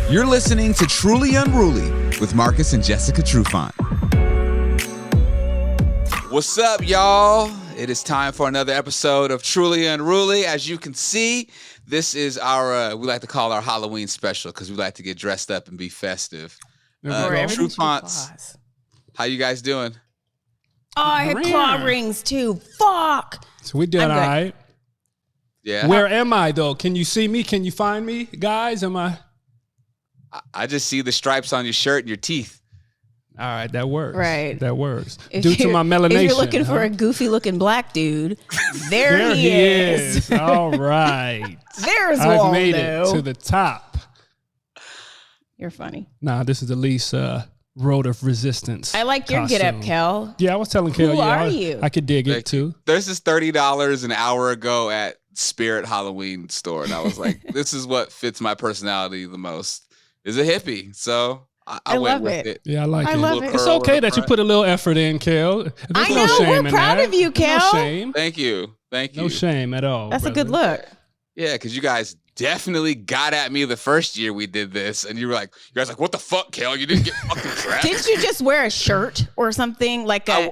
You're listening to Truly Unruly with Marcus and Jessica Trufant. What's up, y'all? It is time for another episode of Truly Unruly. As you can see, this is our, we like to call our Halloween special because we like to get dressed up and be festive. Trufants, how you guys doing? Oh, I had claw rings too. Fuck. So we doing all right. Yeah. Where am I, though? Can you see me? Can you find me, guys? Am I? I just see the stripes on your shirt and your teeth. All right, that works. Right. That works. Due to my melanation. If you're looking for a goofy-looking black dude, there he is. All right. There's I've Waldo. made it to the top. You're funny. Nah, this is the least road of resistance. I like your costume. get-up, Kel. Yeah, I was telling Kel. Who are you? I could dig it, too. There's this $30 an hour ago at Spirit Halloween store, and I was like, this is what fits my personality the most. Is a hippie, so I went with it. Yeah, I like it. I love it. It's okay that you put a little effort in, Kel. There's I no know. shame We're in proud that. of you, Kel. No shame. Thank you. No shame at all. That's brother. a good look. Yeah, because you guys definitely got at me the first year we did this, and you were like, you guys like, what the fuck, Kel? You didn't get fucking trapped. Didn't you just wear a shirt or something like a?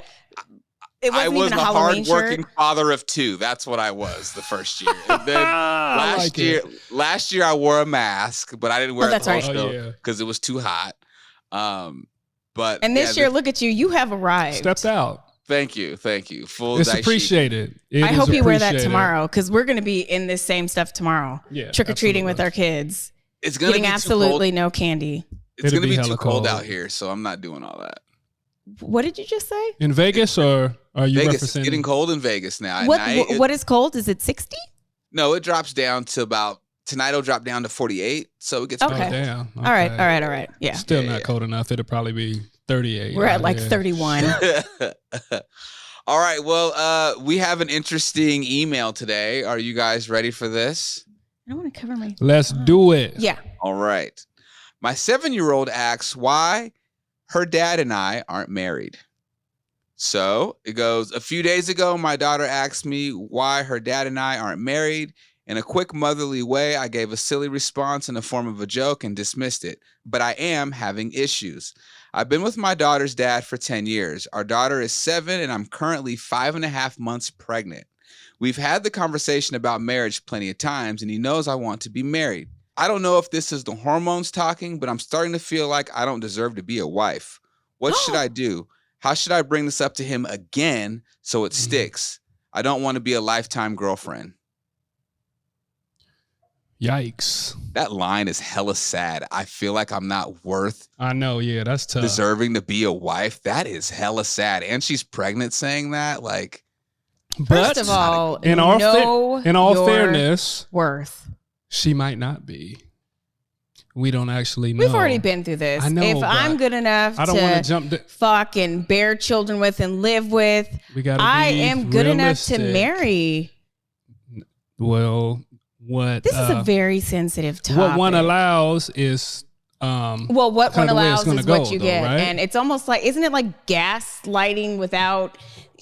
It wasn't I was even a the Halloween hardworking shirt. father of two. That's what I was the first year. And then I last year I wore a mask, but I didn't wear it that's the whole right. show because it was too hot. But And this year, look at you. You have arrived. Stepped out. Thank you. Full It's dai appreciated. I hope you wear that tomorrow because we're going to be in this same stuff tomorrow. Yeah, trick or treating with our kids. It's gonna getting be absolutely no candy. It's It'll gonna be be too hella cold cold. out here, so I'm not doing all that. What did you just say? In Vegas, or are you Vegas, it's referencing? getting cold in Vegas now. What is cold? Is it 60? No, it drops down to about tonight. It'll drop down to 48, so it gets Oh, Okay. damn. All right. Yeah. Still not cold enough. It'll probably be 38. We're at out like here. 31. All right. Well, we have an interesting email today. Are you guys ready for this? I don't want to cover my. Let's do it. Yeah. All right. My 7-year-old asks why her dad and I aren't married. So it goes, a few days ago, my daughter asked me why her dad and I aren't married. In a quick motherly way, I gave a silly response in the form of a joke and dismissed it. But I am having issues. I've been with my daughter's dad for 10 years. Our daughter is 7, and I'm currently 5.5 months pregnant. We've had the conversation about marriage plenty of times, and he knows I want to be married. I don't know if this is the hormones talking, but I'm starting to feel like I don't deserve to be a wife. What should I do? How should I bring this up to him again so it sticks? I don't want to be a lifetime girlfriend. Yikes. That line is hella sad. I feel like I'm not worth I know. Yeah, that's tough. deserving to be a wife. That is hella sad. And she's pregnant saying that. Like, But First of all, in all fairness, worth. she might not be. We don't actually know. We've already been through this. I know, if but I'm good enough I don't want to to jump. fuck and bear children with and live with, We gotta I be am good enough to realistic. marry. Well, what This is a very sensitive topic. what one allows is Well, what kind one of the way it's allows gonna is what go, you though, get. right? And it's almost like, isn't it like gaslighting without,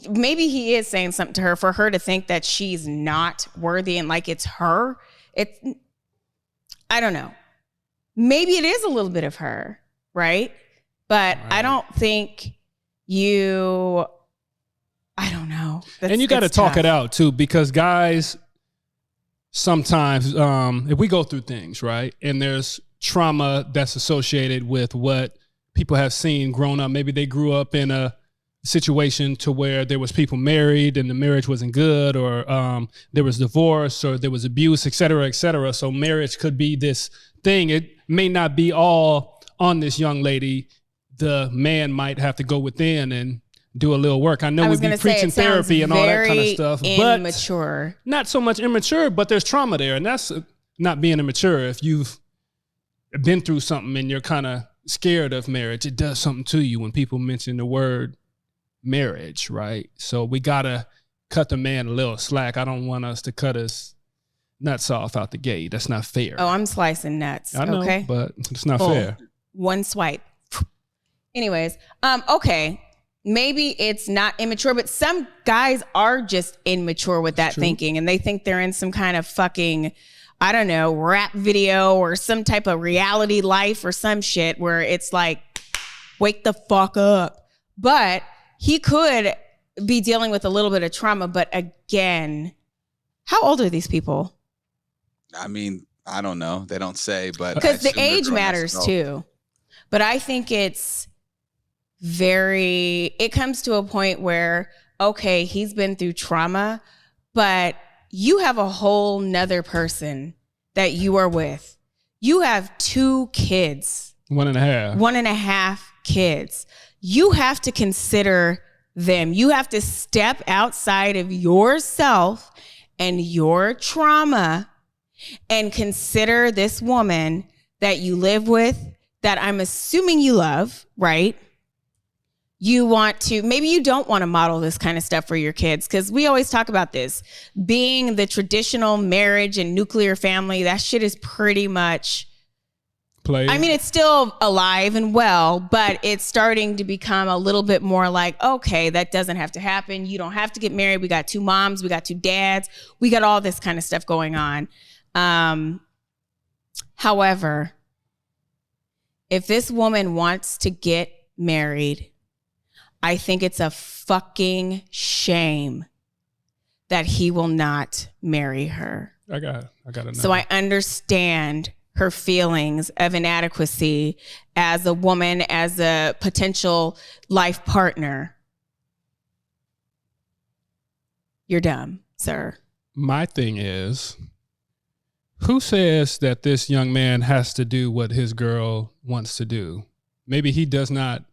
maybe he is saying something to her for her to think that she's not worthy and like it's her. It's, I don't know. Maybe it is a little bit of her, right? But I don't think I don't know. and you got to talk it out too, because guys, sometimes if we go through things, right, and there's trauma that's associated with what people have seen grown up. Maybe they grew up in a situation to where there was people married and the marriage wasn't good, or there was divorce, or there was abuse, et cetera, et cetera. So marriage could be this thing. It may not be all on this young lady. The man might have to go within and do a little work. I know we'd be preaching therapy and all that kind of stuff, but immature. not so much immature, but there's trauma there. And that's not being immature. If you've been through something and you're kind of scared of marriage, it does something to you when people mention the word marriage, right? So we got to cut the man a little slack. I don't want us to cut his nuts off out the gate. That's not fair. Oh, I'm slicing nuts. I know, okay, but it's not fair. One swipe. Anyways, okay. Maybe it's not immature, but some guys are just immature with that thinking, and they think they're in some kind of fucking I don't know, rap video or some type of reality life or some shit where it's like, wake the fuck up. But he could be dealing with a little bit of trauma. But again, how old are these people? I mean, I don't know. They don't say, but because the age matters too. But I think it comes to a point where, okay, he's been through trauma, but you have a whole nother person that you are with. You have 2 kids. 1.5. 1.5 kids. You have to consider them. You have to step outside of yourself and your trauma and consider this woman that you live with, that I'm assuming you love, right? You want to, maybe you don't want to model this kind of stuff for your kids, because we always talk about this. Being the traditional marriage and nuclear family, that shit is pretty much played. I mean, it's still alive and well, but it's starting to become a little bit more like, okay, that doesn't have to happen. You don't have to get married. We got 2 moms. We got 2 dads. We got all this kind of stuff going on. However, if this woman wants to get married, I think it's a fucking shame that he will not marry her. I got to know. So I understand her feelings of inadequacy as a woman, as a potential life partner. You're dumb, sir. My thing is, who says that this young man has to do what his girl wants to do? Maybe he does not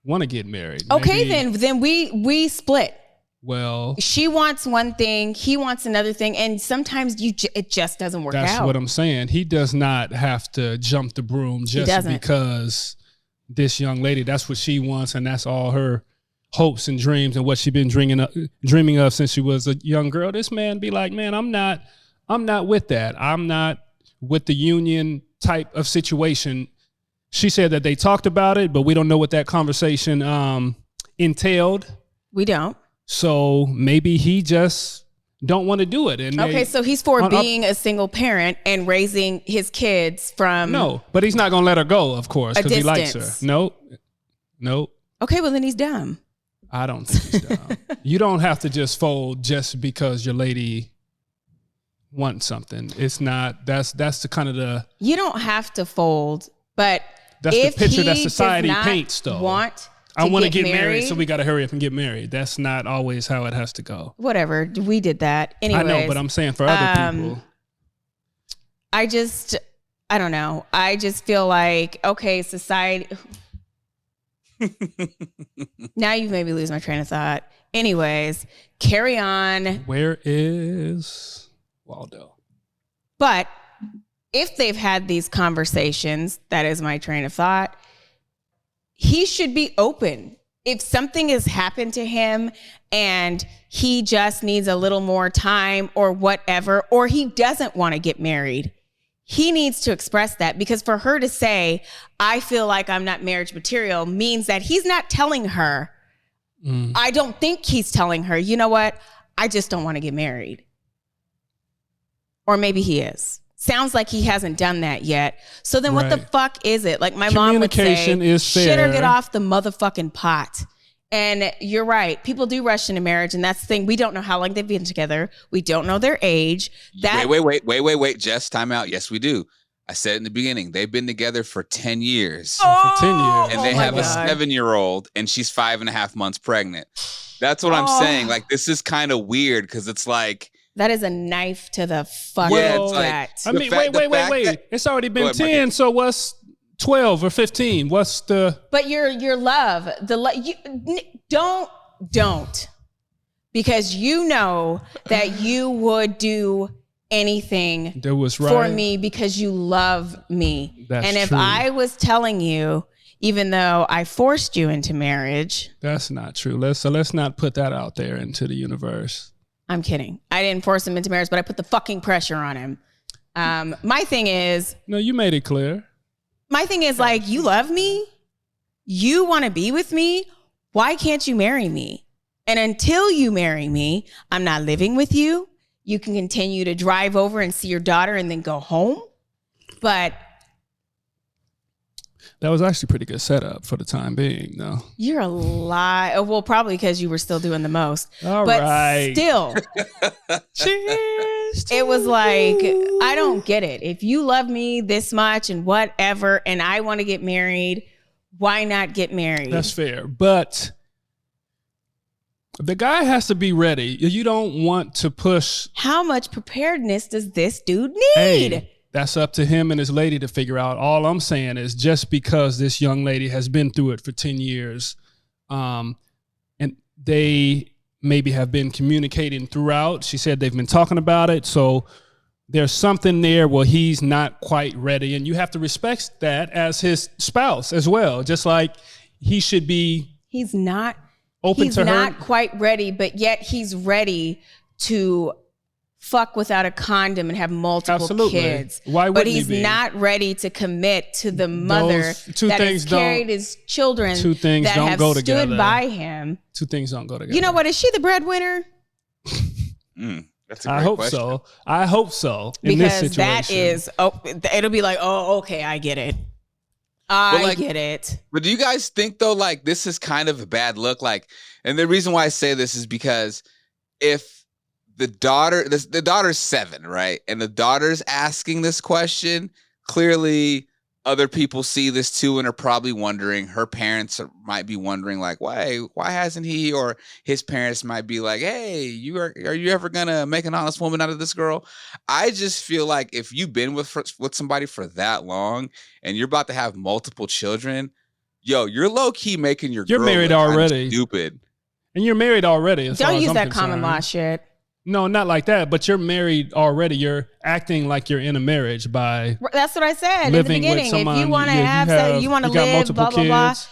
want to get married. Okay, Maybe, then we split. Well, she wants one thing, he wants another thing, and sometimes it just doesn't work out. That's what I'm saying. He does not have to jump the broom just because this young lady, that's what she wants, and that's all her hopes and dreams and what she's been dreaming of since she was a young girl. This man be like, man, I'm not with that. I'm not with the union type of situation. She said that they talked about it, but we don't know what that conversation entailed. We don't. So maybe he just don't want to do it. And okay, so he's for being a single parent and raising his kids from... No, but he's not going to let her go, of course, because he likes her. Nope. Okay, well then he's dumb. I don't think he's dumb. You don't have to just fold just because your lady wants something. It's not, that's the kind of the... You don't have to fold, but that's if the picture he that society does not paints, though. I want to get married, so we got to hurry up and get married. That's not always how it has to go. Whatever. We did that. Anyways, I know, but I'm saying for other people. I don't know. I just feel like, okay, society. Now you've made me lose my train of thought. Anyways, carry on. Where is Waldo? But if they've had these conversations, that is my train of thought. He should be open. If something has happened to him and he just needs a little more time or whatever, or he doesn't want to get married, he needs to express that, because for her to say, I feel like I'm not marriage material, means that he's not telling her. I don't think he's telling her, you know what? I just don't want to get married. Or maybe he is. Sounds like he hasn't done that yet. So then what the fuck is it? Like my mom would say, shit or get off the motherfucking pot. And you're right. People do rush into marriage. And that's the thing. We don't know how long they've been together. We don't know their age. Wait. Jess, time out. Yes, we do. I said in the beginning, they've been together for 10 years. For 10 years. And they have a 7-year-old and she's 5.5 months pregnant. That's what I'm saying. Like, this is kind of weird because it's like, that is a knife to the fucking gut. I mean, wait. It's already been 10, so what's 12 or 15? What's the... But your love, don't. Because you know that you would do anything for me because you love me. That's if true. I was telling you, even though I forced you into marriage... That's not true. Let's not put that out there into the universe. I'm kidding. I didn't force him into marriage, but I put the fucking pressure on him. My thing is... No, you made it clear. My thing is like, you love me? You want to be with me? Why can't you marry me? And until you marry me, I'm not living with you. you can continue to drive over and see your daughter and then go home. But That was actually pretty good setup for the time being, though. you're a lie. Well, probably because you were still doing the most. All But right. still, Cheers. it was like, I don't get it. If you love me this much and whatever, and I want to get married, why not get married? That's fair. But the guy has to be ready. You don't want to push. How much preparedness does this dude need? Hey, that's up to him and his lady to figure out. All I'm saying is just because this young lady has been through it for 10 years, and they maybe have been communicating throughout. She said they've been talking about it. So there's something there where he's not quite ready. And you have to respect that as his spouse as well. Just like he should be He's not open he's to not her. quite ready, but yet he's ready to fuck without a condom and have multiple Absolutely. kids. Why but wouldn't he he's be? not ready to commit to the mother Those two that things has carried don't- his children two things that don't have go stood together. by him. Two things don't go together. You know what? Is she the breadwinner? That's a great I hope question. so. I hope so. In this Because situation. that is, it'll be like, oh, okay, I get it. I like- get it. But do you guys think though, like this is kind of a bad look? Like, and the reason why I say this is because if the daughter's 7, right? And the daughter's asking this question, clearly other people see this too and are probably wondering, her parents might be wondering like, why hasn't he? Or his parents might be like, hey, are you ever gonna make an honest woman out of this girl? I just feel like if you've been with somebody for that long and you're about to have multiple children, yo, you're low key making your You're girl married look kinda already. stupid. And you're married already. As far Don't as use I'm that common concerned. law shit. No, not like that. But you're married already. You're acting like you're in a marriage by That's what I said in the living with beginning. someone. If you want to you have sex, you want to got live, multiple blah, blah, blah. kids.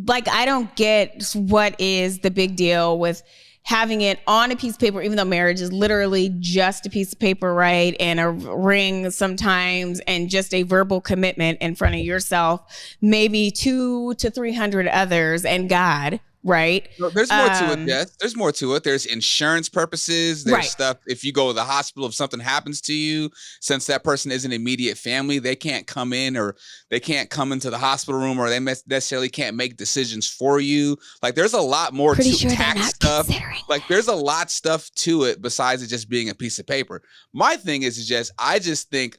Like, I don't get what is the big deal with having it on a piece of paper, even though marriage is literally just a piece of paper, right? And a ring sometimes, and just a verbal commitment in front of yourself, maybe 200 to 300 others and God, right? No, there's more to it, Jess. There's more to it. There's insurance purposes. There's Right. stuff. If you go to the hospital, if something happens to you, since that person isn't immediate family, they can't come in, or they can't come into the hospital room, or they necessarily can't make decisions for you. Like, there's a lot more Pretty to sure they're tax not stuff. considering. Like, there's a lot stuff to it besides it just being a piece of paper. My thing is just, I just think,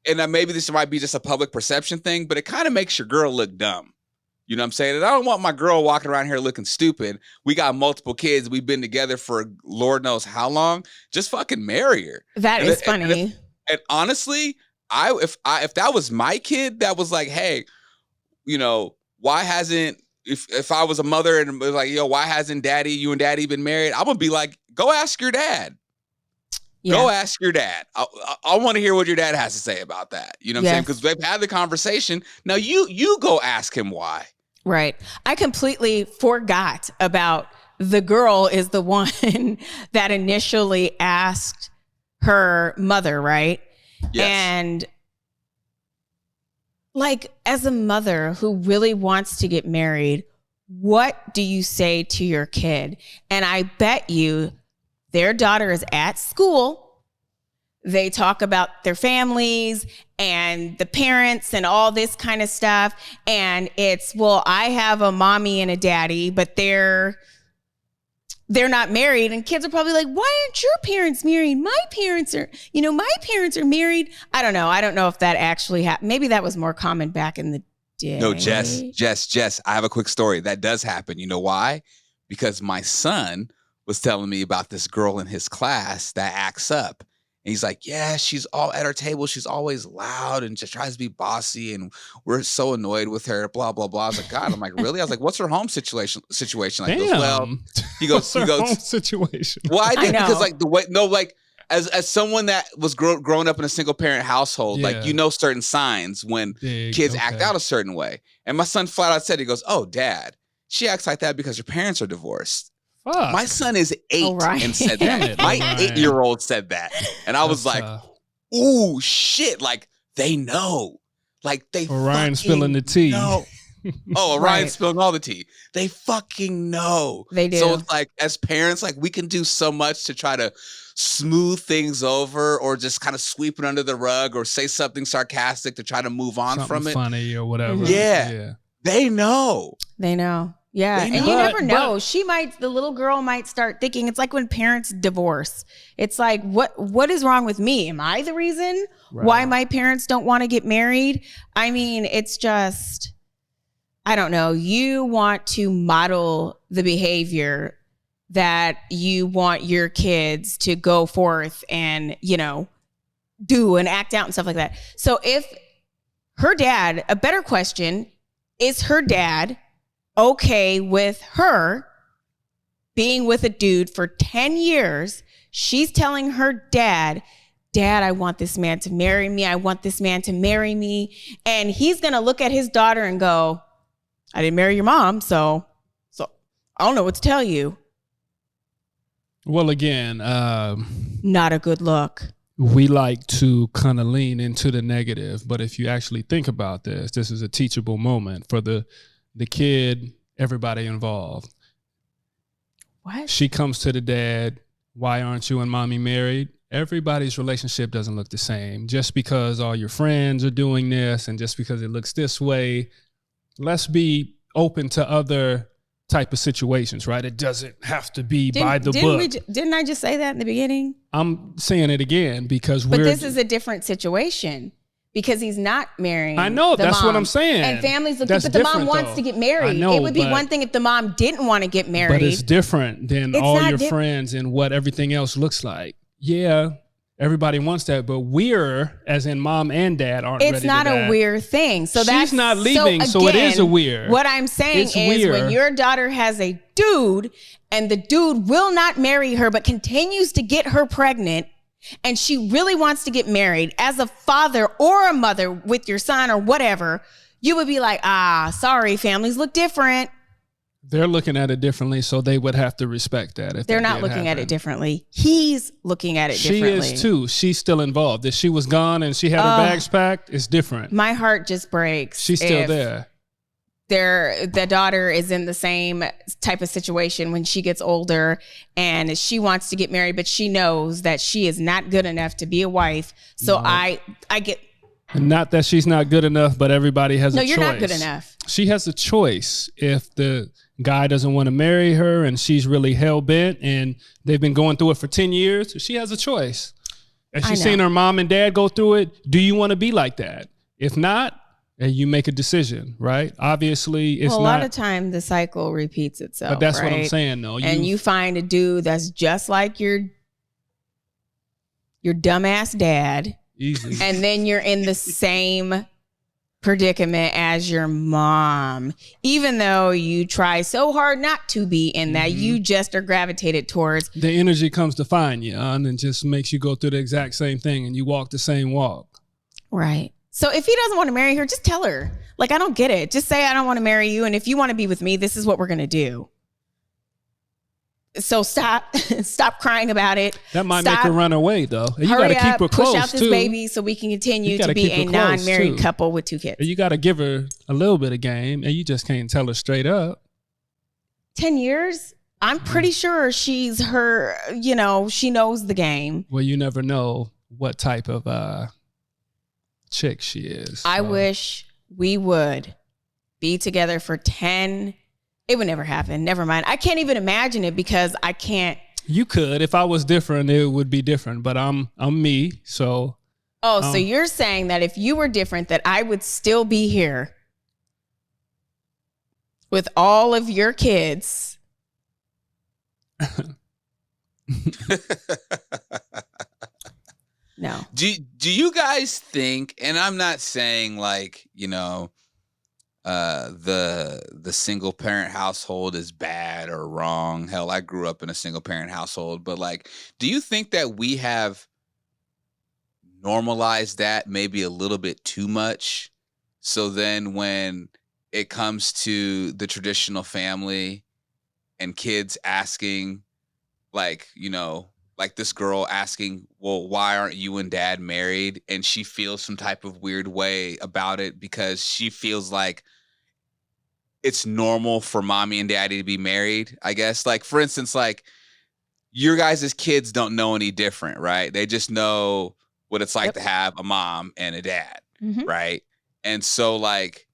and maybe this might be just a public perception thing, but it kind of makes your girl look dumb. You know what I'm saying? And I don't want my girl walking around here looking stupid. We got multiple kids. We've been together for Lord knows how long. Just fucking marry her. That And is it- funny. And honestly, if that was my kid, that was like, hey, you know, why hasn't, if I was a mother and was like, yo, why hasn't you and daddy been married? I'm gonna be like, go ask your dad. Go ask your dad. I want to hear what your dad has to say about that. You know what I'm saying? Yes. Because they've had the conversation. Now you go ask him why. Right. I completely forgot about the girl is the one that initially asked her mother, right? Yes. And like, as a mother who really wants to get married, what do you say to your kid? And I bet you their daughter is at school. They talk about their families and the parents and all this kind of stuff. And it's, well, I have a mommy and a daddy, but they're not married. And kids are probably like, why aren't your parents married? My parents are married. I don't know. I don't know if that actually happened. Maybe that was more common back in the day. No, Jess, I have a quick story. That does happen. You know why? Because my son was telling me about this girl in his class that acts up. And he's like, yeah, she's all at our table. She's always loud and just tries to be bossy. And we're so annoyed with her, blah, blah, blah. I was like, God, I'm like, really? I was like, what's her home situation? Like, he goes, well, he goes, home situation. well, I did I because know. like the way, no, like as someone that was grown up in a single parent household, Yeah. like, you know, certain signs when Big, kids act okay. out a certain way. And my son flat out said, he goes, oh, Dad, she acts like that because her parents are divorced. Fuck. My son is 8 Orion. and said Damn that. it, My Orion. 8-year-old said that. And I was That's, like, ooh, shit. Like, they know. Like, they Orion's fucking spilling the tea. know. Oh, Orion Right. spilling all the tea. They fucking know. They do. So it's like, as parents, like we can do so much to try to smooth things over or just kind of sweep it under the rug or say something sarcastic to try to move on Something from it. funny or whatever. Mhm. Yeah. They know. They know. Yeah. They And know. you never But- know. The little girl might start thinking, it's like when parents divorce. It's like, what is wrong with me? Am I the reason why Right. my parents don't want to get married? I mean, it's just, I don't know. You want to model the behavior that you want your kids to go forth and, do and act out and stuff like that. So if her dad, a better question, is her dad okay with her being with a dude for 10 years? She's telling her dad, I want this man to marry me. I want this man to marry me. And he's going to look at his daughter and go, I didn't marry your mom, so I don't know what to tell you. Well, again, Not a good look. we like to kind of lean into the negative, but if you actually think about this is a teachable moment for the kid, everybody involved. What? She comes to the dad, why aren't you and mommy married? Everybody's relationship doesn't look the same. Just because all your friends are doing this and just because it looks this way, let's be open to other type of situations, right? It doesn't have to be by the book. Didn't I just say that in the beginning? I'm saying it again because But this is a different situation because he's not marrying. I know, the that's mom. what I'm saying. And families look, That's but the mom different, wants though. to get married. I know, It would be but- one thing if the mom didn't want to get married. But it's different than It's all not your friends and what everything else looks like. Yeah, everybody wants that, but we're, as in mom and dad, aren't ready It's to not a that. weird thing. So She's that's not leaving, so it is a weird. What I'm saying It's is when weird. your daughter has a dude and the dude will not marry her but continues to get her pregnant and she really wants to get married, as a father or a mother with your son or whatever, you would be like, sorry, families look different. They're looking at it differently, so they would have to respect that. If They're that not did looking at happen. it differently. He's looking at it She differently. is too. She's still involved. If she was gone and she had her bags packed, it's different. My heart just breaks. She's still if there. the daughter is in the same type of situation when she gets older and she wants to get married, but she knows that she is not good enough to be a wife. So No. I get, And not that she's not good enough, but everybody has no, a choice. you're not good enough. She has a choice. If the guy doesn't want to marry her and she's really hell bent and they've been going through it for 10 years, she has a choice. And I she's know. seen her mom and dad go through it. Do you want to be like that? If not, then you make a decision, right? Obviously, it's Well, a not. lot of time the cycle repeats itself. But that's what I'm right? saying, though. And you find a dude that's just like your dumbass dad, easy. and then you're in the same predicament as your mom, even though you try so hard not to be in that. Mhm. You just are gravitated towards. The energy comes to find you, and just makes you go through the exact same thing, and you walk the same walk. Right. So if he doesn't want to marry her, just tell her. Like, I don't get it. Just say, I don't want to marry you. And if you want to be with me, this is what we're going to do. So stop crying about it. That might make Stop. her run away, though. And you got Hurry to keep up, her push close out this too. baby so we can continue You to gotta be keep a her close, non-married too. couple with 2 kids. And you got to give her a little bit of game, and you just can't tell her straight up. 10 years? I'm pretty sure she's her, she knows the game. Well, you never know what type of chick she is. I So, wish we would be together for 10. It would never happen. Never mind. I can't even imagine it because I can't. you could. If I was different, it would be different. But I'm me, so Oh, so you're saying that if you were different, that I would still be here with all of your kids. No. Do you guys think, and I'm not saying like, the single parent household is bad or wrong. Hell, I grew up in a single parent household, but like, do you think that we have normalized that maybe a little bit too much? So then when it comes to the traditional family and kids asking, like, like this girl asking, well, why aren't you and dad married? And she feels some type of weird way about it because she feels like it's normal for mommy and daddy to be married, I guess. Like, for instance, like your guys' kids don't know any different, right? They just know what it's like Yep. to have a mom and a dad, Mhm. right? And so, like,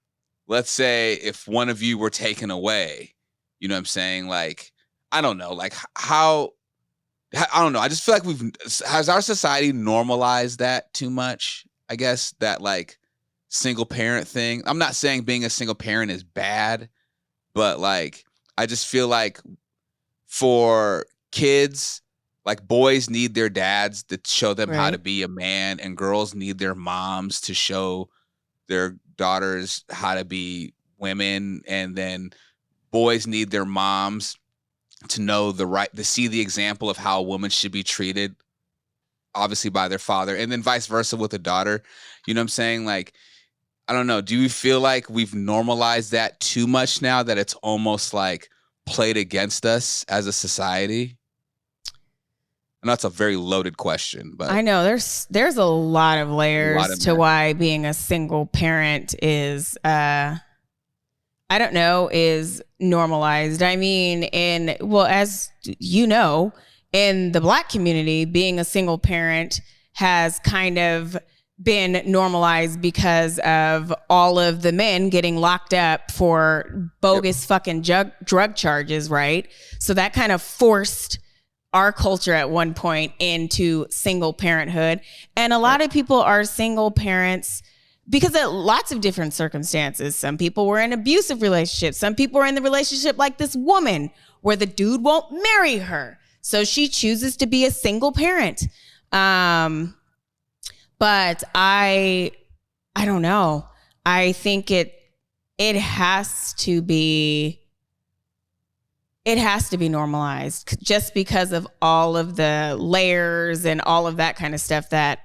let's say if one of you were taken away, you know what I'm saying? Like, I don't know, like I don't know. I just feel like has our society normalized that too much? I guess that like single parent thing. I'm not saying being a single parent is bad, but like I just feel like for kids, like boys need their dads to show them how to Right. be a man, and girls need their moms to show their daughters how to be women, and then boys need their moms to know to see the example of how a woman should be treated, obviously by their father, and then vice versa with a daughter. You know what I'm saying? Like, I don't know. Do you feel like we've normalized that too much now that it's almost like played against us as a society? And that's a very loaded question, but I know there's a lot of layers of to that. why being a single parent is I don't know, is normalized. I mean, as you know, in the Black community, being a single parent has kind of been normalized because of all of the men getting locked up for bogus fucking drug charges, right? So that kind of forced our culture at one point into single parenthood. And a lot of people are single parents because of lots of different circumstances. Some people were in abusive relationships. Some people are in the relationship like this woman where the dude won't marry her. So she chooses to be a single parent. But I don't know. I think it has to be normalized just because of all of the layers and all of that kind of stuff that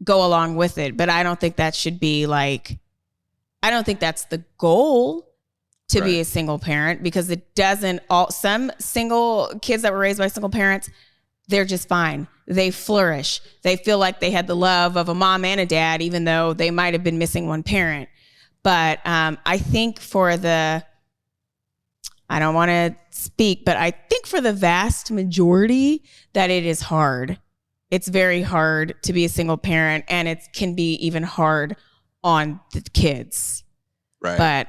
go along with it. But I don't think that should be like, I don't think that's the goal to be a single parent, because it doesn't some single kids that were raised by single parents, they're just fine. They flourish. They feel like they had the love of a mom and a dad, even though they might have been missing one parent. But I think I don't want to speak, but I think for the vast majority that it is hard. It's very hard to be a single parent, and it can be even hard on the kids. Right. But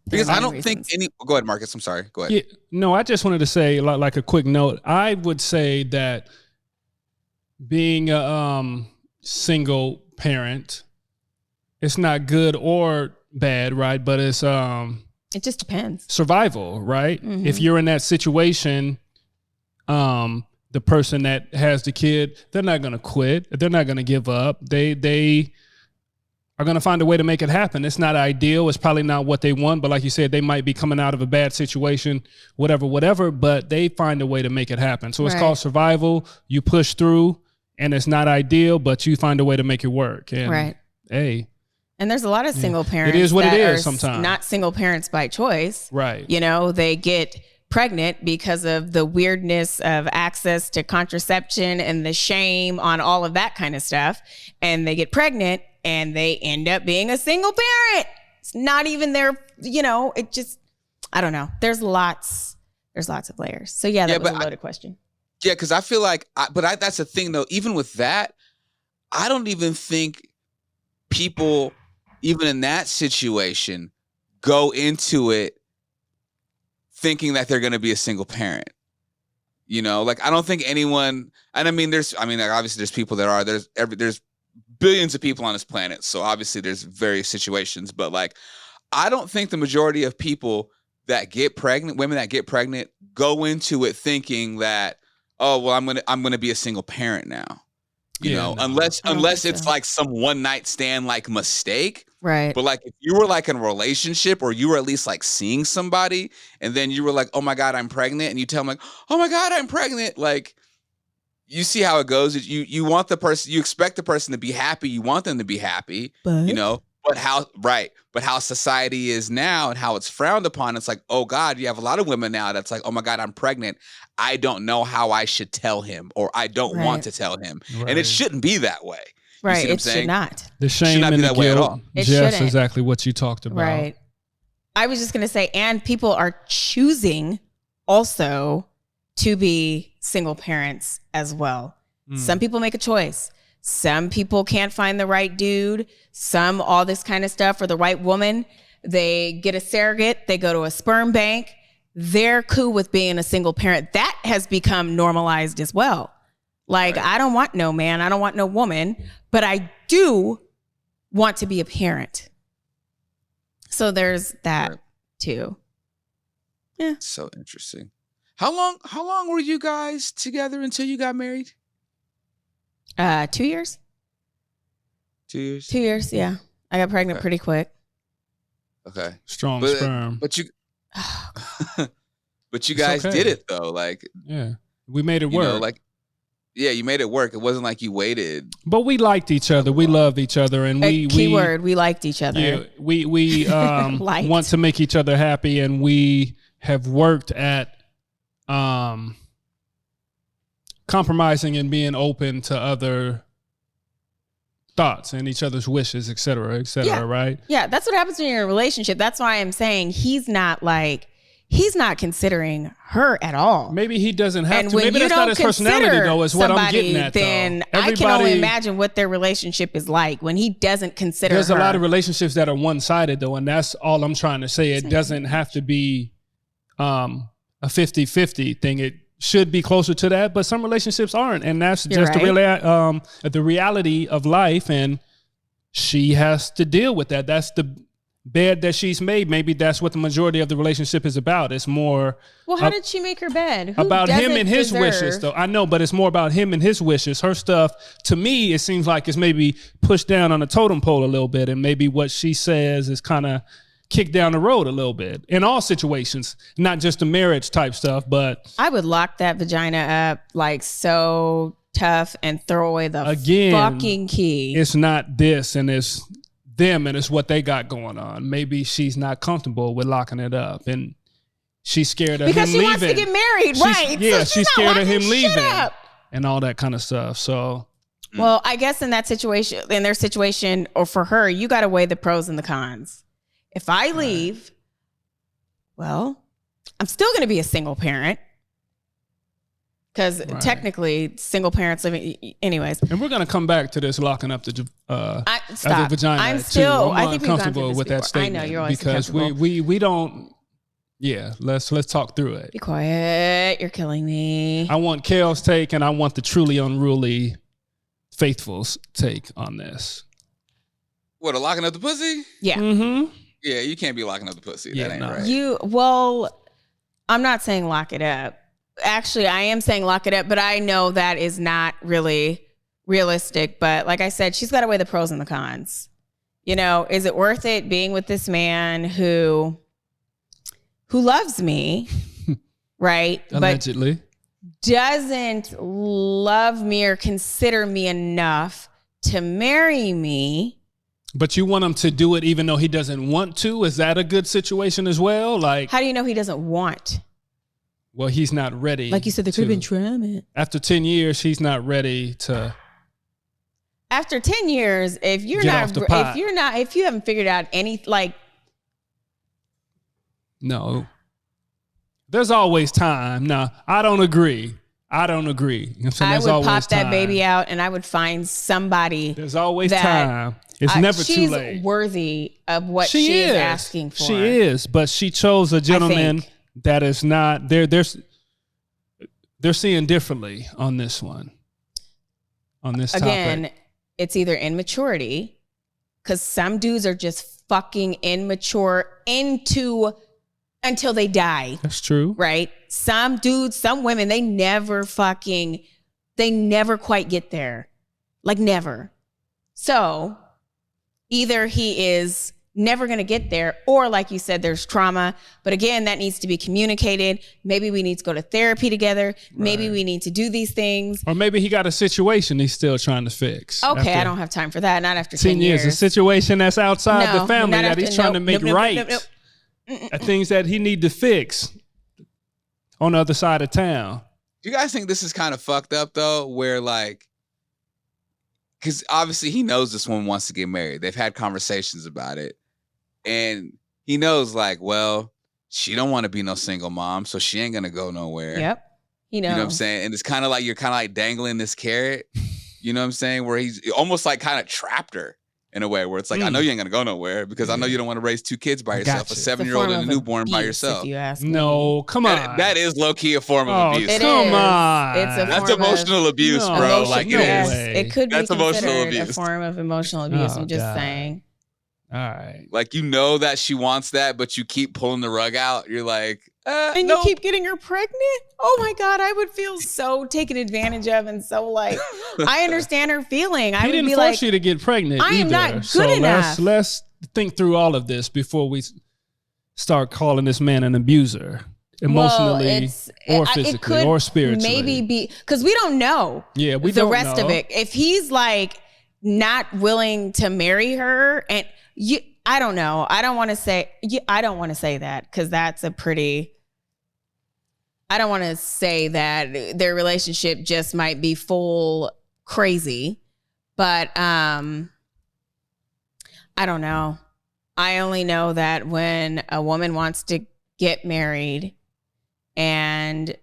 because I don't think go ahead, Marcus. I'm sorry. Go ahead. Yeah, no, I just wanted to say like a quick note. I would say that being a single parent, it's not good or bad, right? But it's it just depends. Survival, right? Mm-hmm. If you're in that situation, the person that has the kid, they're not going to quit. They're not going to give up. They are going to find a way to make it happen. It's not ideal. It's probably not what they want. But like you said, they might be coming out of a bad situation, whatever, but they find a way to make it happen. So it's called survival. You push through, and it's not ideal, but you find a way to make it work. And, hey. And there's a lot of single parents. It is what it is sometimes. Not single parents by choice. Right. You know, they get pregnant because of the weirdness of access to contraception and the shame on all of that kind of stuff. And they get pregnant and they end up being a single parent. It's not even their, it just, I don't know. There's lots of layers. So yeah, that was a loaded question. Yeah, because I feel like, that's the thing though, even with that, I don't even think people, even in that situation, go into it thinking that they're going to be a single parent. Like I don't think anyone, and obviously there's people that are, there's billions of people on this planet. So obviously there's various situations, but like, I don't think the majority of people that get pregnant, women that get pregnant, go into it thinking that, oh, well, I'm going to be a single parent now. Unless it's like some one night stand like mistake. Right. But like if you were like in a relationship, or you were at least like seeing somebody, and then you were like, oh my God, I'm pregnant. And you tell them like, oh my God, I'm pregnant. Like, you see how it goes. You want the person, you expect the person to be happy. You want them to be happy, but how society is now and how it's frowned upon. It's like, oh God, you have a lot of women now that's like, oh my God, I'm pregnant. I don't know how I should tell him, or I don't want to tell him. Right. And it shouldn't be that way. Right. It should not. The shame and the guilt. It Just shouldn't. exactly what you talked about. Right. I was just going to say, and people are choosing also to be single parents as well. Some people make a choice. Some people can't find the right dude. Some all this kind of stuff, or the right woman. They get a surrogate. They go to a sperm bank. They're cool with being a single parent. That has become normalized as well. Like, I don't want no man. I don't want no woman, but I do want to be a parent. So there's that too. Yeah. So interesting. How long were you guys together until you got married? 2 years. 2 years. 2 years. Yeah. I got pregnant pretty quick. Okay. Strong sperm. But you guys did it though. Like, yeah, we made it you work. know, like, yeah, you made it work. It wasn't like you waited. But we liked each other. We loved each other, and we liked each other. Yeah, we want to make each other happy, and we have worked at compromising and being open to other thoughts and each other's wishes, et cetera, right? Yeah, that's what happens when you're in a relationship. That's why I'm saying he's not considering her at all. Maybe he doesn't have and to. Maybe that's not his personality, though, is what I'm getting at, then I can only imagine what their relationship is like when he doesn't consider There's her. a lot of relationships that are one-sided, though, and that's all I'm trying to say. It doesn't have to be a 50-50 thing. It should be closer to that, but some relationships aren't, and that's just the reality of life, and she has to deal with that. That's the bed that she's made. Maybe that's what the majority of the relationship is about. It's more how did she make her bed? Who about him and his deserve? wishes, though. I know, but it's more about him and his wishes. Her stuff, to me, it seems like it's maybe pushed down on the totem pole a little bit, and maybe what she says is kind of kicked down the road a little bit in all situations, not just the marriage type stuff. But I would lock that vagina up like so tough and throw away the fucking key. It's not this, and it's them, and it's what they got going on. Maybe she's not comfortable with locking it up, and she's scared of him leaving. Because she wants to get married, right? Yeah, so she's scared of him leaving and all that kind of stuff. So, well, I guess in their situation, or for her, you got to weigh the pros and the cons. If I leave, well, I'm still going to be a single parent. Because technically, single parents living, anyways. And we're going to come back to this locking up the vagina. I'm still. I think we've uncomfortable with that statement. I know you're always because we don't. Yeah, let's talk through it. Be quiet. You're killing me. I want Kale's take, and I want the truly unruly Faithful's take on this. What, locking up the pussy? Yeah. Mm-hmm. Yeah, you can't be locking up the pussy. Yeah, that ain't right. I'm not saying lock it up. Actually, I am saying lock it up, but I know that is not really realistic. But like I said, she's got to weigh the pros and the cons. You know, is it worth it being with this man who loves me, right? Allegedly. But doesn't love me or consider me enough to marry me. But you want him to do it even though he doesn't want to? Is that a good situation as well? Like, how do you know he doesn't want? Well, he's not ready. Like you said, there could have been trauma. After 10 years, he's not ready to. After 10 years, if you haven't figured out any, like. No. There's always time. No, I don't agree. You know what I'm saying? I would pop that baby out and I would find somebody. There's always time. It's never too late. She's worthy of what she is asking for. She is, but she chose a gentleman that is not. They're seeing differently on this one. On this topic. Again, it's either immaturity, because some dudes are just fucking immature until they die. That's true. Right? Some dudes, some women, they never quite get there. Like never. So either he is never going to get there, or like you said, there's trauma. But again, that needs to be communicated. Maybe we need to go to therapy together. Right. Maybe we need to do these things. Or maybe he got a situation he's still trying to fix. Okay, I don't have time for that. Not after 10 years. A situation that's outside the family that he's trying to make right. Things that he need to fix on the other side of town. Do you guys think this is kind of fucked up though? Where like, because obviously he knows this woman wants to get married. They've had conversations about it. And he knows like, well, she don't want to be no single mom, so she ain't gonna go nowhere. Yep. He knows. You know what I'm saying? And it's kind of like you're kind of like dangling this carrot. You know what I'm saying? Where he's almost like kind of trapped her in a way where it's like, I know you ain't gonna go nowhere because I know you don't want to raise 2 kids by yourself, Gotcha. a 7-year-old and a newborn by Abuse, yourself. If you ask me. No, come on. That is low key a form of Oh, abuse. It come is. on. It's a That's form of emotional abuse, No. bro. emotion- Like no it yes, is. way. it could That's be emotional considered a abuse. form of emotional abuse. Oh, I'm just God. saying. All right. Like you know that she wants that, but you keep pulling the rug out. You're like, And no. you keep getting her pregnant? Oh my God, I would feel so taken advantage of and so like, I understand her feeling. I He would didn't be force like, you to get pregnant I am either. not good so enough. let's think through all of this before we start calling this man an abuser, emotionally or physically or spiritually. Maybe be, because we don't know Yeah, we the don't rest know. of it. If he's like not willing to marry her and you, I don't know. I don't want to say that because that's a pretty, I don't want to say that their relationship just might be full crazy, but I don't know. I only know that when a woman wants to get married and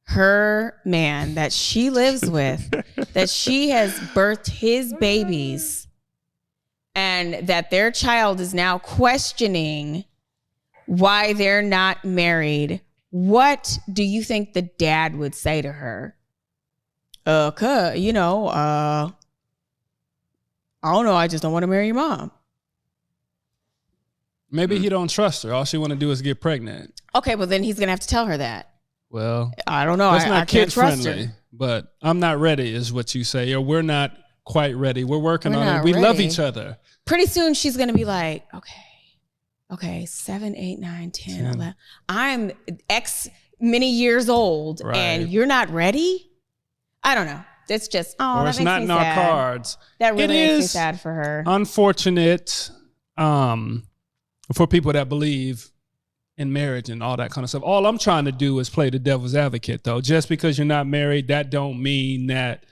her man that she lives with, that she has birthed his babies, and that their child is now questioning why they're not married, what do you think the dad would say to her? I don't know. I just don't want to marry your mom. Maybe he don't trust her. All she want to do is get pregnant. Okay, well then he's gonna have to tell her that. Well, I don't know. that's I not can't kid trust friendly. her. But I'm not ready, is what you say, or we're not quite ready. We're working We're on it. not We love ready. each other. Pretty soon she's gonna be like, okay, 7, 8, 9, 10, 10. 11. I'm X many years old, Right. and you're not ready. I don't know. It's just Or that it's makes not me in our sad. cards. That really It makes me is sad for her. Unfortunate for people that believe in marriage and all that kind of stuff. All I'm trying to do is play the devil's advocate, though. Just because you're not married, that don't mean that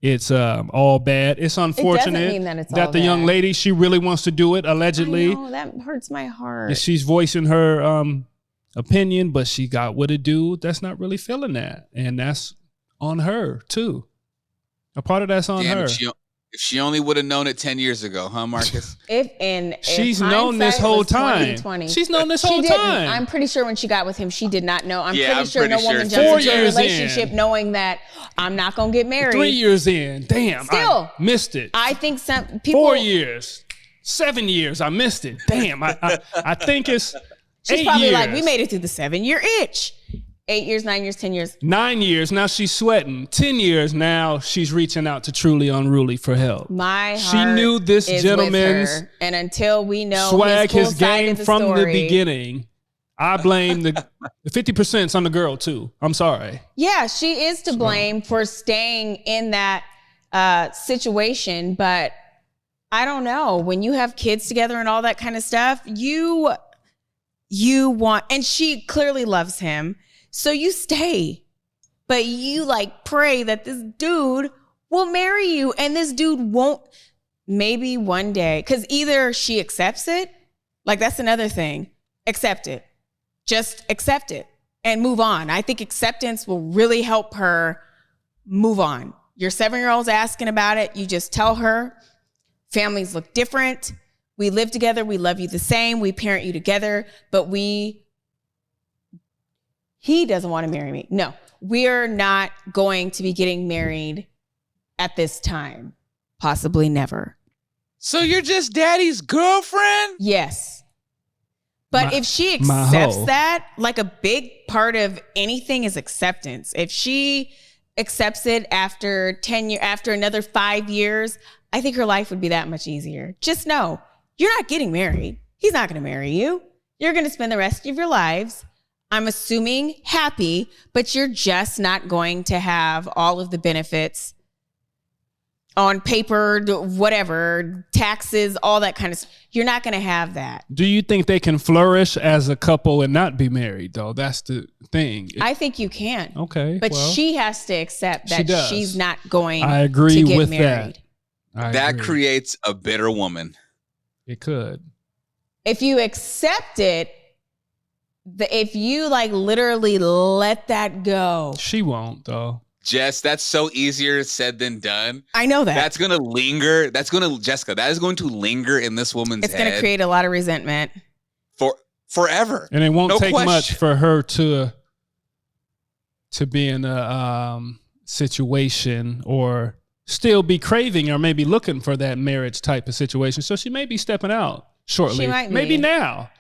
it's all bad. It's unfortunate mean that it's all the young bad. lady, she really wants to do it, allegedly. I know, that hurts my heart. And she's voicing her opinion, but she got with a dude that's not really feeling that. And that's on her, too. A part of that's on Damn, her. if she only would have known it 10 years ago, huh, Marcus? If She's known this hindsight whole was time. 2020. She's known this She whole didn't. time. I'm pretty sure when she got with him, she did not know. I'm Yeah, pretty I'm sure pretty no sure woman it's jumps 4 into a years relationship in. knowing that I'm not going to get married. 3 years in. Damn. Still. I missed it. I think some people. 4 years. 7 years. I missed it. Damn. I think it's She's 8 probably years. like, we made it through the 7-year itch. 8 years, 9 years, 10 years. 9 years. Now she's sweating. 10 years. Now she's reaching out to Truly Unruly for help. My She heart knew this is gentleman's with her. And until we know swag, his, his full side game of the from the story- beginning. I blame the 50%'s on the girl, too. I'm sorry. Yeah, she is to blame for staying in that situation. But I don't know. When you have kids together and all that kind of stuff, you want, and she clearly loves him. So you stay. But you like pray that this dude will marry you and this dude won't, maybe one day. Because either she accepts it, like that's another thing. Accept it. Just accept it and move on. I think acceptance will really help her move on. Your 7-year-old's asking about it. You just tell her, families look different. We live together. We love you the same. We parent you together, but he doesn't want to marry me. No, we're not going to be getting married at this time. Possibly never. So you're just daddy's girlfriend? Yes. But if she my accepts hoe. that, like a big part of anything is acceptance. If she accepts it after 10 years, after another 5 years, I think her life would be that much easier. Just know, you're not getting married. He's not going to marry you. You're going to spend the rest of your lives, I'm assuming, happy, but you're just not going to have all of the benefits on paper, whatever, taxes, all that kind of stuff. You're not going to have that. Do you think they can flourish as a couple and not be married, though? That's the thing. I think you can. Okay. But well, she has to accept She that does. she's not going I agree to get with married. that. I That agree. creates a bitter woman. It could. if you accept it, if you like literally let that go. She won't though. Jess, that's so easier said than done. I know that. That's going to linger. Jessica, that is going to linger in this woman's head. It's going to create a lot of resentment. Forever. And it won't take question. much for her to be in a situation or still be craving or maybe looking for that marriage type of situation. So she may be stepping out shortly. She might maybe be. Now,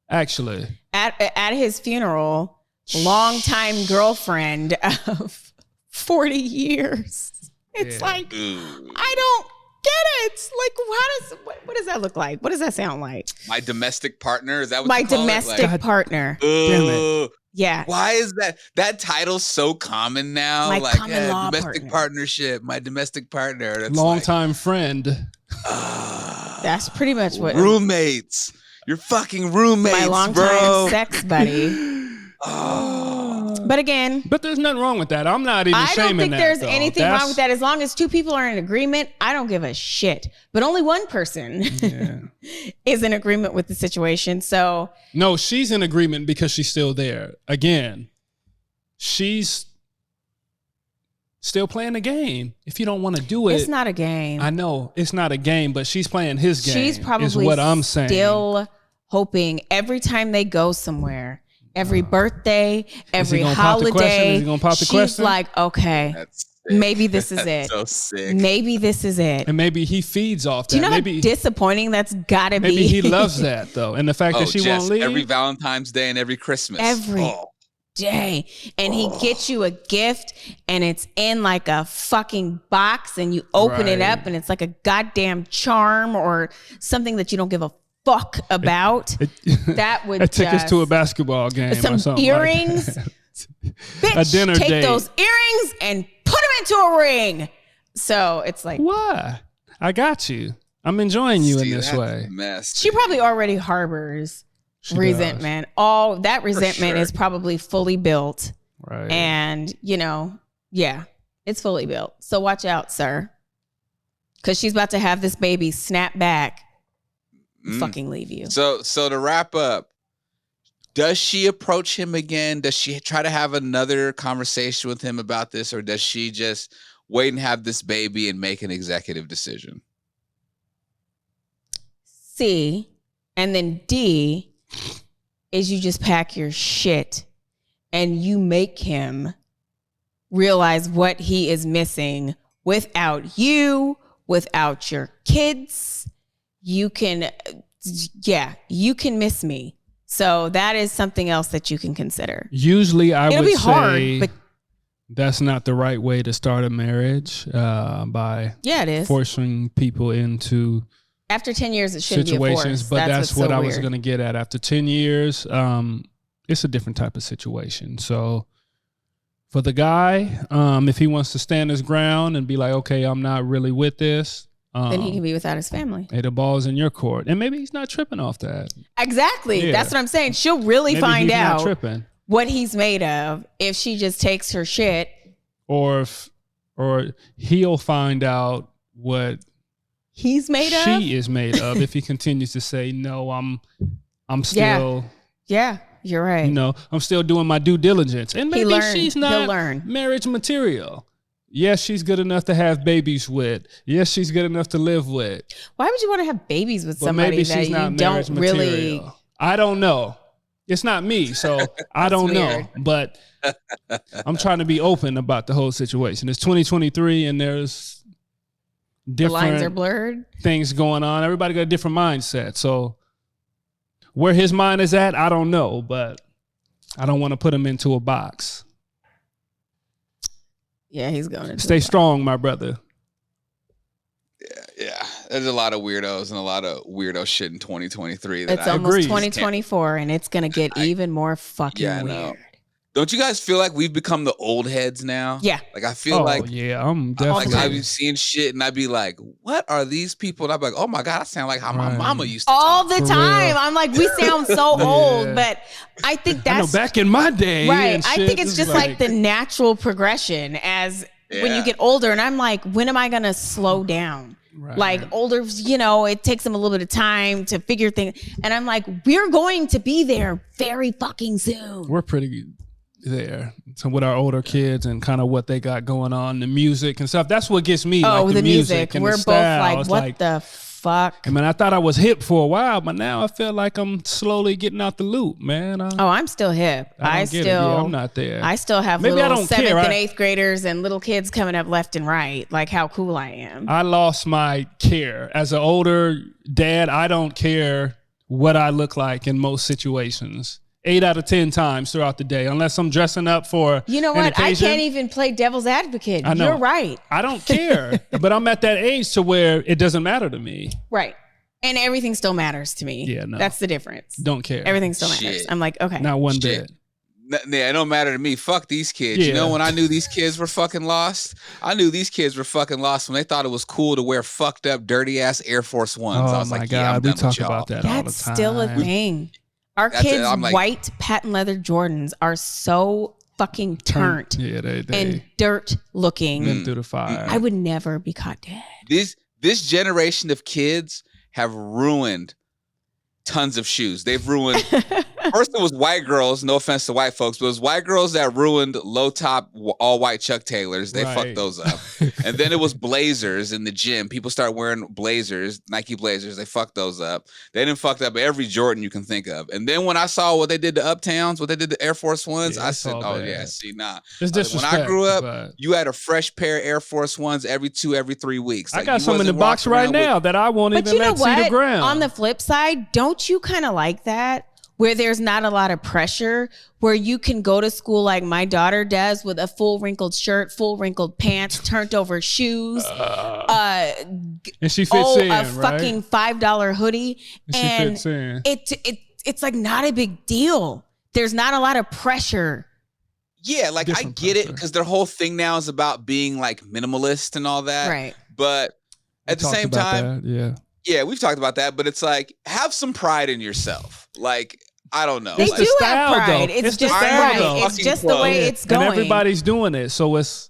actually. At his funeral, longtime girlfriend of 40 years. It's like, I don't get it. Like, what does that look like? What does that sound like? My domestic partner? Is that what My you call domestic it? Like, partner. Damn it. Yeah. Why is that title's so common now? My like common law domestic partner. partnership, my domestic partner. That's Longtime friend. That's pretty much what roommates. You're fucking roommates, my longtime bro. sex buddy. But again, But there's nothing wrong with that. I'm not even I shaming don't think that, there's though. anything wrong with that. As long as two people are in agreement, I don't give a shit. But only one person is in agreement with the situation. So No, she's in agreement because she's still there. Again, she's still playing the game. If you don't want to do it, it's not a game. I know it's not a game, but she's playing his game. She's probably is what I'm saying. still hoping every time they go somewhere, every birthday, every gonna pop the question? holiday, Is he gonna pop the she's question? like, okay, That's sick. maybe this is That's it. so sick. Maybe this is it. And maybe he feeds off that. Do you know maybe how disappointing that's gotta be? maybe he loves that though, and the fact that she Jess, won't leave. every Valentine's Day and every Christmas. Every day. And he gets you a gift and it's in like a fucking box and you open it Right. up and it's like a goddamn charm or something that you don't give a fuck about. That would a tickets just, to a basketball game or some something earrings. like that. Bitch, A dinner take date. those earrings and put them into a ring. So it's like Why? I got you. I'm enjoying you in this that's way. a mess. she probably already harbors She resentment. All that resentment sure. is probably fully built. Right. And, yeah, it's fully built. So watch out, sir. Because she's about to have this baby snap back and fucking leave you. So to wrap up, does she approach him again? Does she try to have another conversation with him about this? Or does she just wait and have this baby and make an executive decision? C, and then D is you just pack your shit and you make him realize what he is missing without you, without your kids. You can miss me. So that is something else that you can consider. Usually I It'll would be say hard, but that's not the right way to start a marriage by yeah, it is. forcing people into After 10 years, it shouldn't situations. be a force. But that's what's what so I was weird. going to get at. After 10 years, it's a different type of situation. So for the guy, if he wants to stand his ground and be like, okay, I'm not really with this, Then he can be without his family. hey, the ball's in your court. And maybe he's not tripping off that. Exactly. Yeah. That's what I'm saying. She'll really Maybe find he's not out tripping. what he's made of if she just takes her shit. Or he'll find out what He's made of. she is made of if he continues to say, no, I'm still, Yeah, you're right. I'm still doing my due diligence. And maybe she's He'll not learn. marriage material. Yes, she's good enough to have babies with. Yes, she's good enough to live with. Why would you want to have babies with But somebody maybe that she's you not don't marriage really? material. I don't know. It's not me, so I don't know. weird. But I'm trying to be open about the whole situation. It's 2023 and there's The lines are different blurred. things going on. Everybody got a different mindset. So where his mind is at, I don't know, but I don't want to put him into a box. Yeah, he's going to Stay strong, my brother. Yeah. There's a lot of weirdos and a lot of weirdo shit in 2023. That It's I almost agree. 2024, and it's gonna get even more fucking Yeah, I know. weird. Don't you guys feel like we've become the old heads now? Yeah. Like I feel like yeah, I'm like definitely. I've been seeing shit and I'd be like, what are these people? And I'd be like, oh my God, I sound like how my Right. mama used to All talk. the For time, real. I'm like, we sound so Yeah. old, but I think I know that's back in my day. right. and I shit, think it's just like the natural progression as when you Yeah. get older, and I'm like, when am I gonna slow down? Right. Like older, you know, it takes them a little bit of time to figure things. And I'm like, we're going to be there very fucking soon. We're pretty there. So with our older kids and kind of what they got going on, the music and stuff. That's what gets me. Oh, like the music. And We're the both style. like, It's what the fuck? I mean, I thought I was hip for a while, but now I feel like I'm slowly getting out the loop, man. Oh, I'm still hip. I don't get it. Yeah, I'm not there. I still have Maybe I little don't 7th care. and 8th graders and little kids coming up left and right. Like how cool I am. I lost my care. As an older dad, I don't care what I look like in most situations. 8 out of 10 times throughout the day, unless I'm dressing up for You know an what? I occasion. can't even play devil's advocate. I know. You're right. I don't care, but I'm at that age to where it doesn't matter to me. Right. And everything still matters to me. Yeah, no. That's the difference. Don't care. Everything still matters. Shit. I'm like, okay. Not one Shit. bit. Yeah, it don't matter to me. Fuck these kids. You Yeah. know when I knew these kids were fucking lost? I knew these kids were fucking lost when they thought it was cool to wear fucked up, dirty ass Air Force Ones. Oh I was my like, God, yeah, I'm we done talk with y'all. about that all the That's time. still a thing. Our That's it. kids' I'm like- white patent leather Jordans are so fucking turnt Yeah, and they dirt looking. been through the fire. I would never be caught dead. This generation of kids have ruined tons of shoes. They've ruined. First, it was white girls. No offense to white folks, but it was white girls that ruined low top, all white Chuck Taylors. They Right. fucked those up. And then it was blazers in the gym. People started wearing blazers, Nike blazers. They fucked those up. They didn't fuck up every Jordan you can think of. And then when I saw what they did to Uptowns, what they did to Air Force Ones, Yeah, I it's said, all oh bad. yeah, see, nah. It's When I disrespect. grew up, but You had a fresh pair of Air Force Ones every 3 weeks. I Like, got you some in the wasn't box walking right around with- now that I won't But even you know let see the what? ground. On the flip side, don't you kind of like that? Where there's not a lot of pressure, where you can go to school like my daughter does with a full wrinkled shirt, full wrinkled pants, turned over shoes, and she fits in, a right? fucking $5 hoodie, And she and fits in. it's like not a big deal. There's not a lot of pressure. Yeah, like Different I get it pressure. because their whole thing now is about being like minimalist and all that. Right. But at the Talked same about time, that, yeah. yeah, we've talked about that, but it's like have some pride in yourself. Like, I don't know. They It's like, the do style, have pride. though. It's It's the just style, right. though. It's Fucking just the clothes. way Yeah. it's going. And everybody's doing it, so it's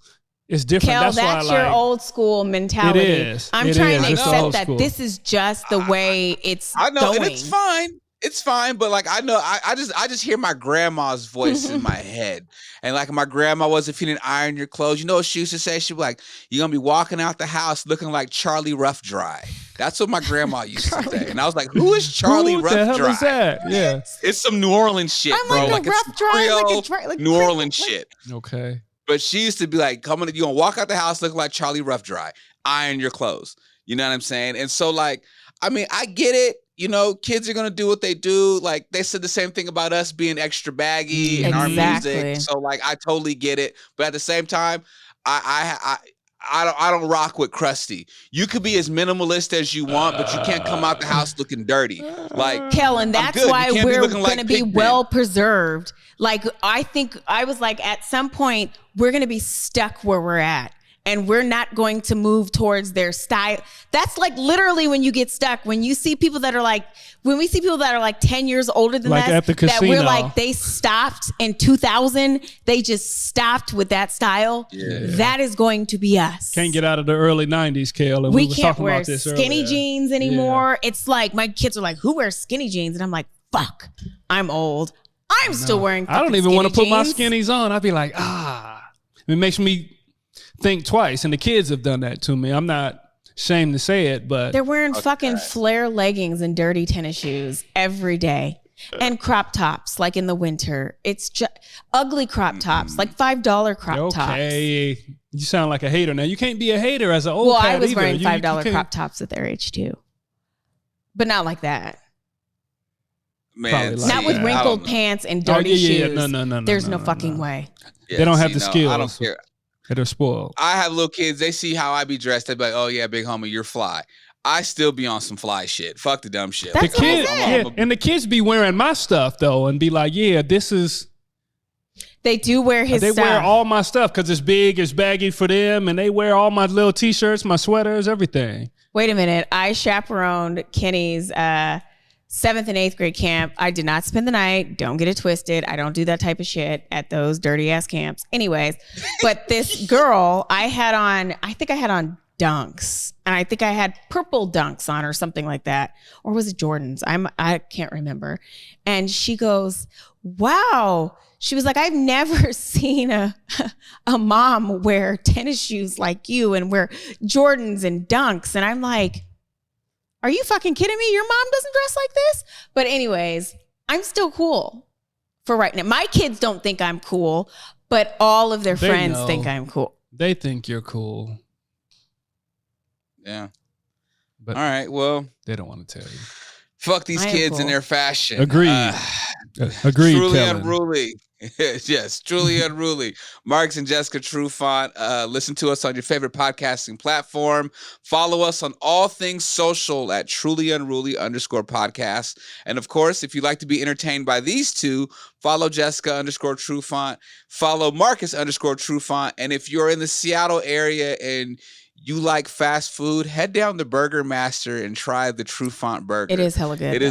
different. Kel, that's that's why I your like. old school mentality. It is. I'm It trying is. to It's accept old that school. this is just the way it's I know, going. and it's fine. It's fine, but like I know, I just hear my grandma's voice in my head, and like my grandma was, if you didn't iron your clothes, you know what she used to say? She'd be like, "You're gonna be walking out the house looking like Charlie Rough Dry." That's what my grandma used to say, and I was like, "Who is Charlie Who Rough the hell Dry?" is that? Yeah. It's some New Orleans shit, I'm bro. like, Like a it's rough dry, Creole, like a dry, like New Creole, Orleans like- shit. Okay. But she used to be like, "Coming, you gonna walk out the house looking like Charlie Rough Dry. Iron your clothes." You know what I'm saying? And so, like, I mean, I get it. You know, kids are gonna do what they do. Like they said the same thing about us being extra baggy and our Exactly. music. So, like, I totally get it. But at the same time, I don't rock with crusty. You could be as minimalist as you want, but you can't come out the house looking dirty. Like, Kel, and I'm that's good. You why can't be we're looking going like to be Pigpen. well preserved. Like, I think I was like, at some point, we're going to be stuck where we're at. And we're not going to move towards their style. That's like literally when you get stuck. When you see people that are like, when we see people that are like 10 years older than Like us, at the that we're casino. like, they stopped in 2000. They just stopped with that style. Yeah. That is going to be us. Can't get out of the early 90s, Kale. And We we was can't talking wear about this skinny earlier. jeans anymore. It's like my kids are like, "Who wears skinny jeans?" And I'm like, "Fuck, I'm old. I'm still wearing." I don't fucking even want to skinny put my jeans." skinnies on. I'd be like, It makes me think twice. And the kids have done that to me. I'm not ashamed to say it, but They're wearing fucking flare leggings and dirty tennis shoes every day. And crop tops, like in the winter. It's just ugly crop tops, like $5 crop tops. okay. You sound like a hater now. You can't be a hater as an old Well, cat I was either. wearing You $5 can't- crop tops at their age too, but not like that. man, Probably like Not with that. I wrinkled don't know. pants and Oh, dirty yeah. shoes. No. There's no fucking way. Yeah, They don't have see, the no, skills. I don't care. They're spoiled. I have little kids. They see how I be dressed. They be like, "Oh yeah, big homie, you're fly." I still be on some fly shit. Fuck the dumb shit. That's The what I kids, said. yeah, and the kids be wearing my stuff though, and be like, "Yeah, this is." They do wear his They stuff. wear all my stuff because it's big, it's baggy for them, and they wear all my little t-shirts, my sweaters, everything. Wait a minute. I chaperoned Kenny's 7th and 8th grade camp. I did not spend the night. Don't get it twisted. I don't do that type of shit at those dirty ass camps. Anyways, but this girl, I think I had on Dunks, and I think I had purple Dunks on or something like that, or was it Jordans? I can't remember. And she goes, "Wow." She was like, "I've never seen a mom wear tennis shoes like you and wear Jordans and Dunks." And I'm like, "Are you fucking kidding me? Your mom doesn't dress like this?" But anyways, I'm still cool for right now. My kids don't think I'm cool, but all of their friends think I'm cool. They think you're cool. Yeah. But all right. Well, they don't want to tell you. Fuck these kids and their fashion. Agreed. Agreed. Truly Kellen. unruly. Yes, truly unruly. Marcus and Jessica Trufant. Listen to us on your favorite podcasting platform. Follow us on all things social at trulyunruly_podcast. And of course, if you'd like to be entertained by these two, follow Jessica_Trufant. Follow Marcus_Trufant. And if you're in the Seattle area and you like fast food, head down to Burger Master and try the Trufant burger. It is hella good. It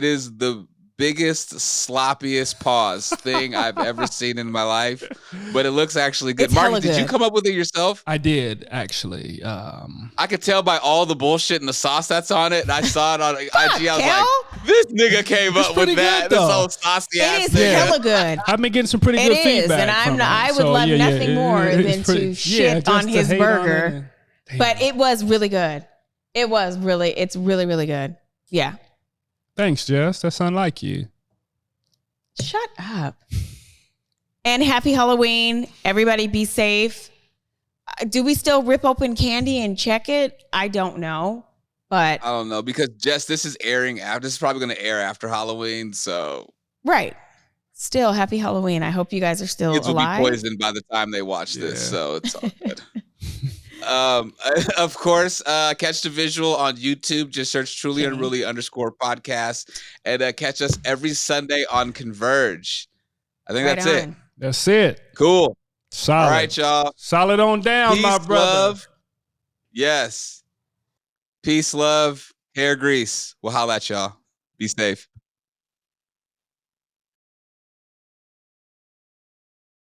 is the biggest, sloppiest pause thing I've ever seen in my life, but it looks actually good. Mark, did you come up with it yourself? I did, actually. I could tell by all the bullshit and the sauce that's on it, and I saw it on IG. I was like, this nigga came up with that. This whole saucy ass thing. It is hella good. I've been getting some pretty good feedback. And I would love nothing more than to shit on his burger. But it was really good. It's really, really good. Yeah. Thanks, Jess. That's unlike you. Shut up. And happy Halloween. Everybody be safe. Do we still rip open candy and check it? I don't know. But I don't know, because Jess, this is probably going to air after Halloween, so. Right. Still, happy Halloween. I hope you guys are still alive. Kids will be poisoned by the time they watch this, so it's all good. Of course, catch the visual on YouTube. Just search Truly Unruly _podcast and catch us every Sunday on Converge. I think that's it. That's it. Cool. Solid. All right, y'all. Solid on down, Peace, my brother. Love. Yes. Peace, love, hair grease. We'll holla at y'all. Be safe.